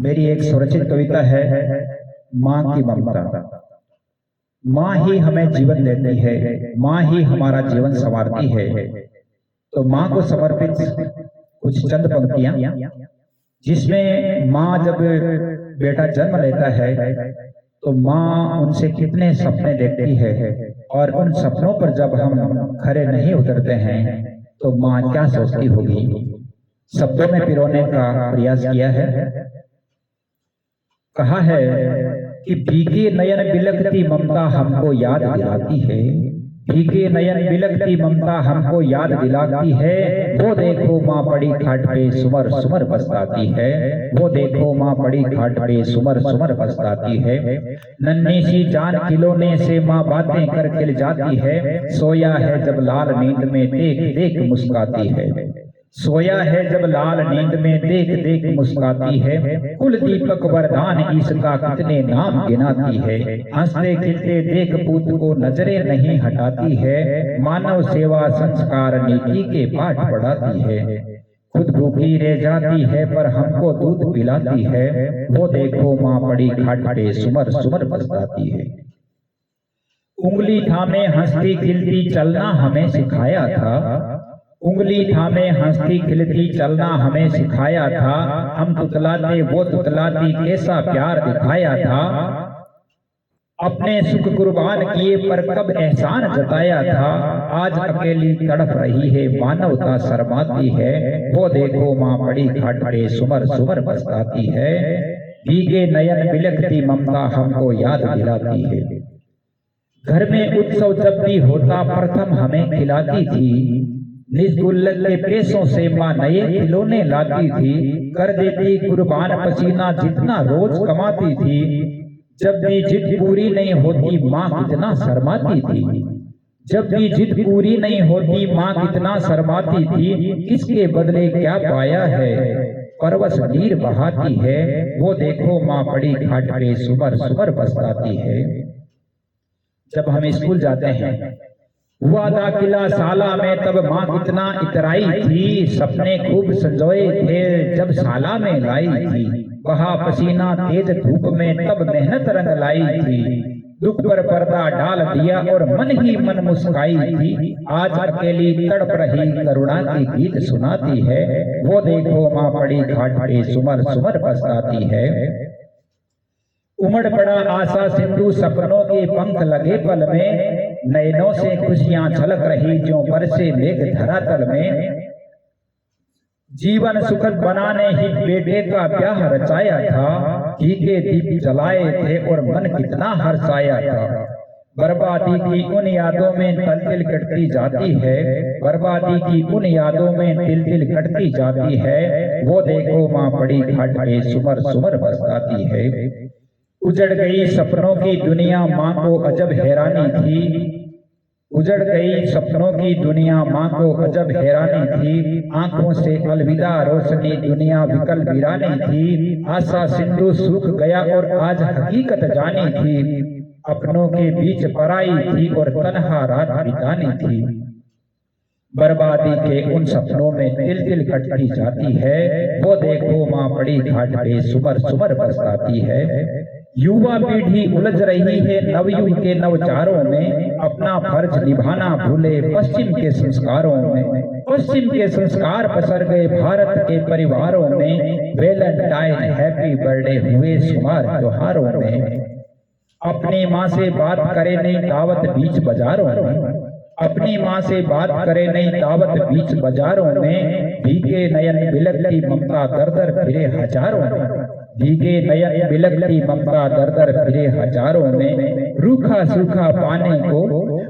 मेरी एक स्वरचित कविता है, माँ की ममता। माँ ही हमें जीवन देती है, माँ ही हमारा जीवन संवारती है। तो माँ को समर्पित कुछ चंद पंक्तियां, जिसमें माँ जब बेटा जन्म लेता है तो माँ उनसे कितने सपने देखती है, और उन सपनों पर जब हम खरे नहीं उतरते हैं तो माँ क्या सोचती होगी। शब्दों में पिरोने का प्रयास किया है। कहा है कि भीगे नयन बिलखती ममता हमको याद दिलाती है, भीगे नयन बिलखती ममता हमको याद दिलाती है। वो देखो माँ बड़ी खाट पे सुमर सुमर बरसाती है, वो देखो माँ बड़ी खाट पे सुमर सुमर बरसाती है। नन्ही सी जान खिलौने से माँ बातें कर खिल जाती है, सोया है जब लाल नींद में देख देख मुस्काती है, सोया है जब लाल नींद में देख देख मुस्काती है। कुल दीपक वरदान इसका कितने नाम गिनाती है, हंसते खिलते देख पूत को नजरें नहीं हटाती है। मानव सेवा संस्कार नीति के पाठ पढ़ाती है, खुद भूखी रह जाती है पर हमको दूध पिलाती है। वो देखो माँ बड़ी खाट पे सुमर सुमर बरसाती है। उंगली थामे हंसती खिलती चलना हमें सिखाया था, उंगली थामे हंसती खिलती चलना हमें सिखाया था। हम तुतलाते वो तुतलाती कैसा प्यार दिखाया था, अपने सुख कुर्बान किए पर कब एहसान जताया था। आज अकेली तड़प रही है मानवता शर्माती है, वो देखो माँ बड़ी खाट पे सुमर सुमर बरसाती है। भीगे नयन बिलखती ममता हमको याद दिलाती है। घर में उत्सव जब भी होता प्रथम हमें खिलाती थी, निज गुल्लक के पैसों से माँ नए खिलौने लाती थी। कर देती कुर्बान पसीना जितना रोज कमाती थी, जब भी जिद पूरी नहीं होती माँ कितना शर्माती थी, जब भी जिद पूरी नहीं होती माँ कितना शर्माती थी। किसके बदले क्या पाया है परवश नीर बहाती है, वो देखो माँ बड़ी खाट पे सुमर सुमर बरसाती है। जब हम स्कूल जाते हैं, हुआ दाखिला साला में तब माँ कितना इतराई थी, सपने खूब संजोए थे जब साला में लाई थी। बहा पसीना तेज धूप में तब मेहनत रंग लाई थी, दुख पर पर्दा डाल दिया और मन ही मन मुस्काई थी। आज अकेली तड़प रही करुणा की गीत सुनाती है, वो देखो माँ बड़ी खाट पे सुमर सुमर बरसाती है। उमड़ पड़ा आशा सिंधु सपनों के पंख लगे पल में, नैनों से खुशियां छलक रही जो बरसे मेघ धरातल में। जीवन सुखद बनाने ही बेटे का ब्याह रचाया था, घी के दीप जलाए थे और मन कितना हर्षाया था। बर्बादी की उन यादों में तिल तिल कटती जाती है, बर्बादी की उन यादों में तिल तिल कटती जाती है। वो देखो माँ बड़ी खाट पे सुमर सुमर बरसाती है। उजड़ गई सपनों की दुनिया माँ को अजब हैरानी थी, उजड़ गई सपनों की दुनिया माँ को अजब हैरानी थी। आंखों से अलविदा रोशनी दुनिया विकल वीरानी थी, आशा सिंधु सूख गया और आज हकीकत जानी थी। अपनों के बीच पराई थी और तन्हा रात बितानी थी, बर्बादी के उन सपनों में तिल तिल कटती जाती है। वो देखो माँ बड़ी घाट पे सुमर सुमर बरसाती है। युवा पीढ़ी उलझ रही है नवयुग के नवचारों में, अपना फर्ज निभाना भूले पश्चिम के संस्कारों में। पश्चिम के संस्कार पसर गए भारत के परिवारों में, वैलेंटाइन हैप्पी बर्थडे हुए शुमार त्योहारों में। अपनी माँ से बात करे नहीं दावत बीच बाजारों में, अपनी माँ से बात करे नहीं दावत बीच बाजारों में। भीगे नयन बिलखती ममता दर दर फिरे हजारों में, भीगे नयन बिलखती ममता दर दर फिरे हजारों में। रूखा सूखा पाने को,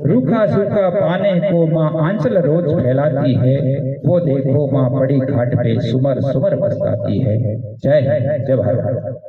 रूखा सूखा पाने को माँ आंचल रोज फैलाती है, वो देखो माँ बड़ी घाट पे सुमर सुमर बरसाती है। जय हिंद, जय भारत।